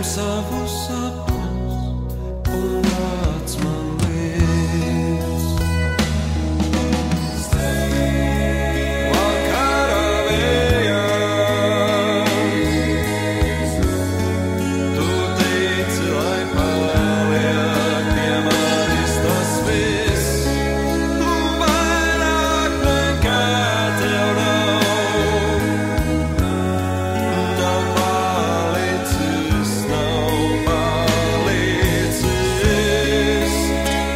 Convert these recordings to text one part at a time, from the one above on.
savus sapņus un nāc man līdz. Vakara vējā, tu teici, lai paliek pie manis tas viss, un vairāk nekā tev nav. Nav palicis,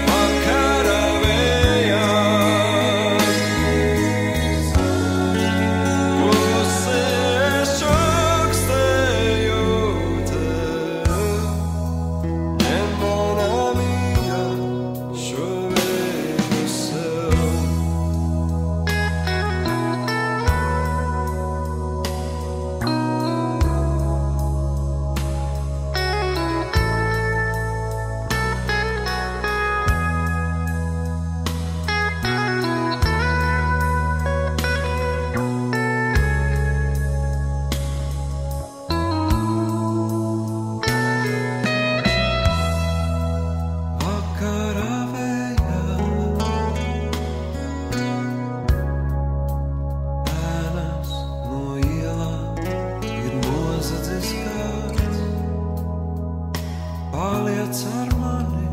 vakara vējā. Klusēs čakstējot, ņem manā mīļā šo vēju sev. Vakara vējā, ēnas no ielām ir nozadzis kāds. Paliec ar mani,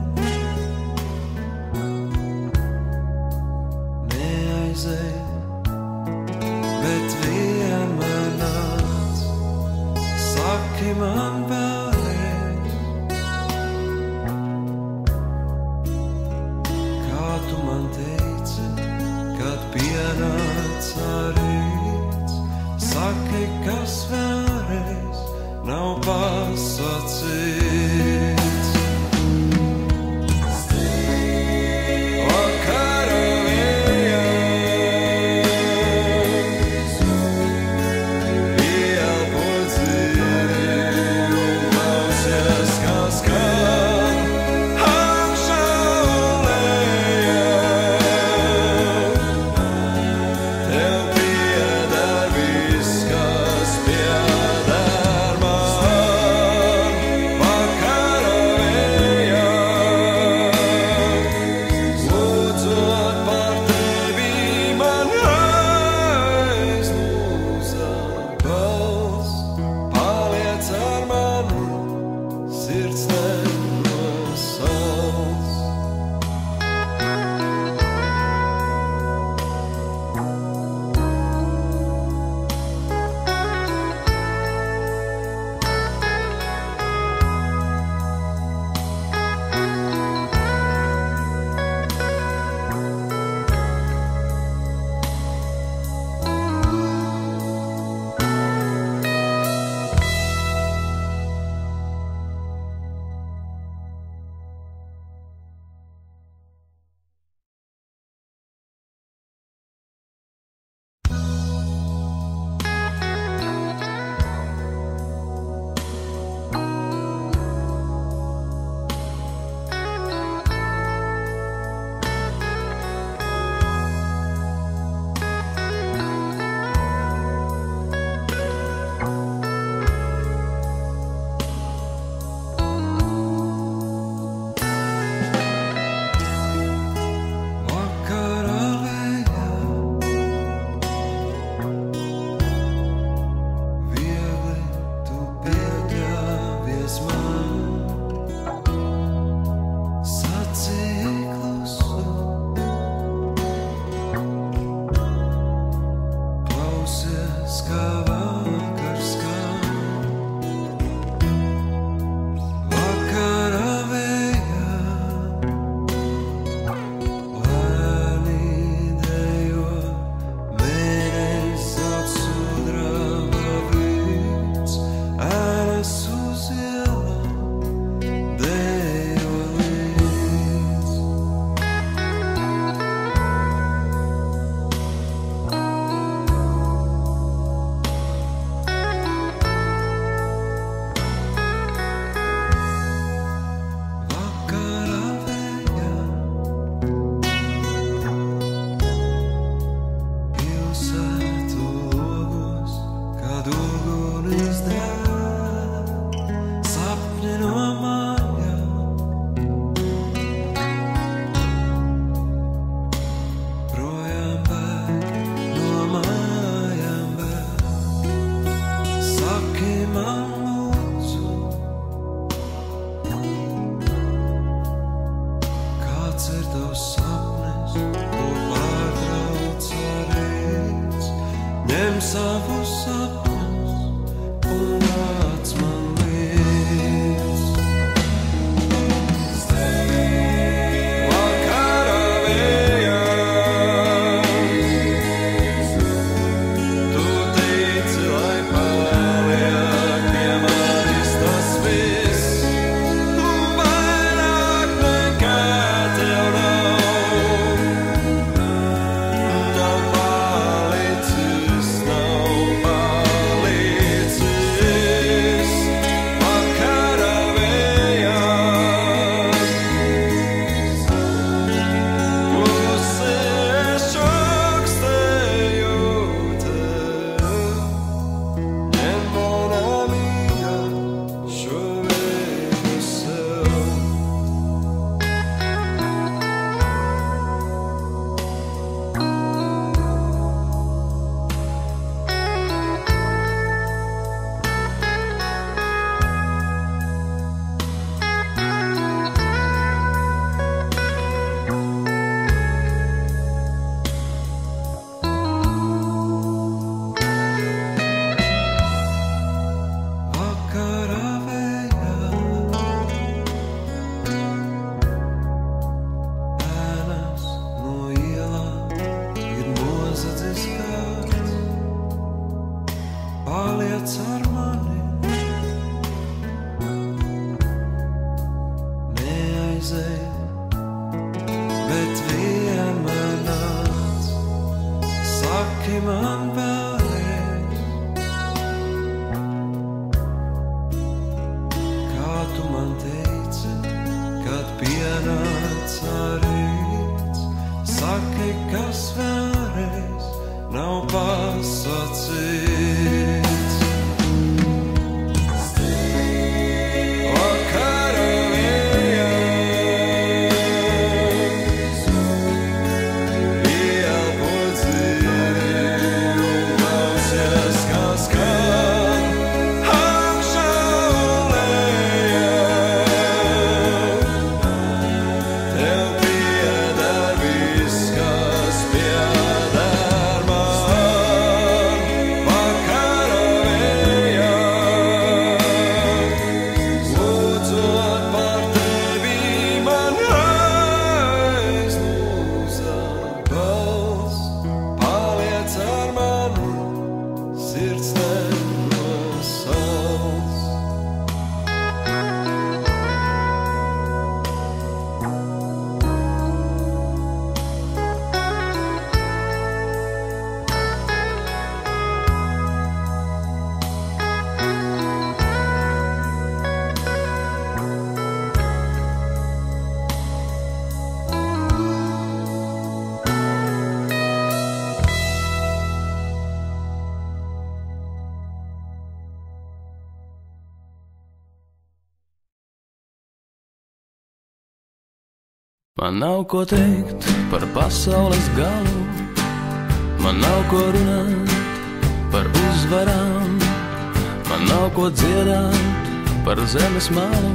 neaizej, bet vienmēr nāc. Saki man vēlreiz, kā tu man teici, kad pienāca rīts. Saki, kas vēlreiz nav pasacīts. Vakara vējā, ieelpo dziļi un klausies, kā skan augšā un lejā. Tev pieder viss, kas pieder man. Vakara Man nav ko teikt par pasaules galu, man nav ko runāt par uzvarām, man nav ko dziedāt par zemes malu,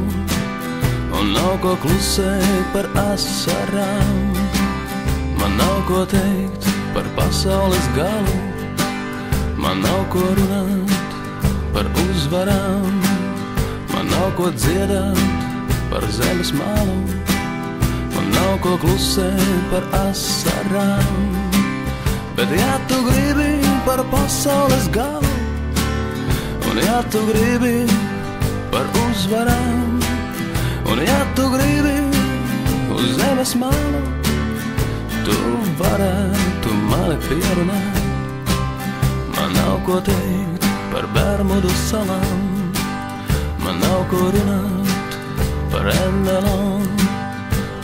un nav ko klusēt par asarām. Man nav ko teikt par pasaules galu, man nav ko runāt par uzvarām, man nav ko dziedāt par zemes malu, man nav ko klusēt par asarām. Bet ja tu gribi par pasaules galu, un ja tu gribi par uzvarām, un ja tu gribi uz zemes malu, tu varētu mani pierunāt. Man nav ko teikt par Bermudu salām, man nav ko runāt par Endelām,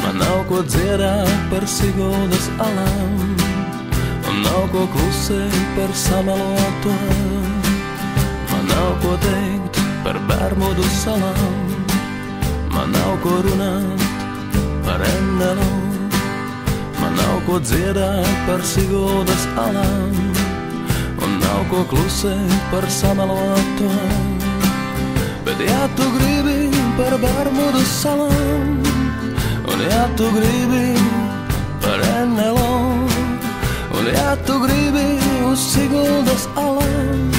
man nav ko dziedāt par Siguldas alām, un nav ko klusēt par sameloto. Man nav ko teikt par Bermudu salām, man nav ko runāt par Endelām, man nav ko dziedāt par Siguldas alām, un nav ko klusēt par sameloto. Bet ja tu gribi par Bermudu salām, un ja tu gribi par Endelām, un ja tu gribi uz Siguldas alām,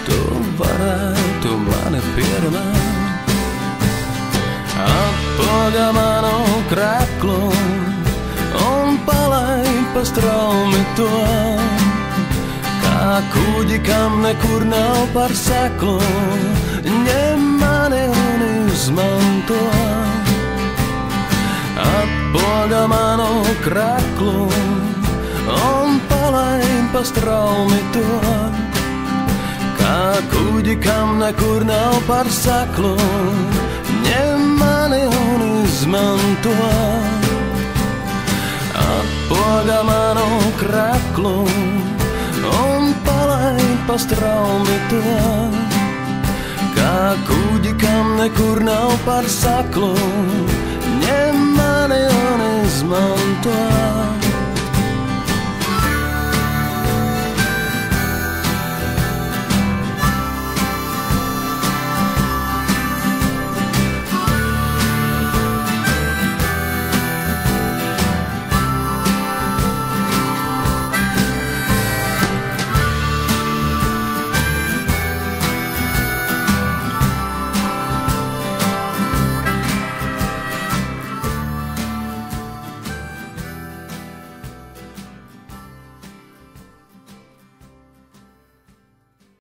tu varētu mani pierunāt. Atpogā manu kreklu un palaid pa straumi to, kā kuģi, kam nekur nav par seklu, ņem mani un izmanto. Atpogā manu kreklu un palaid pa straumi to, kā kuģi, kam nekur nav par seklu, ņem mani un izmanto. Atpogā manu kreklu un palaid pa straumi to, kā kuģi, kam nekur nav par seklu, ņem mani un izmanto.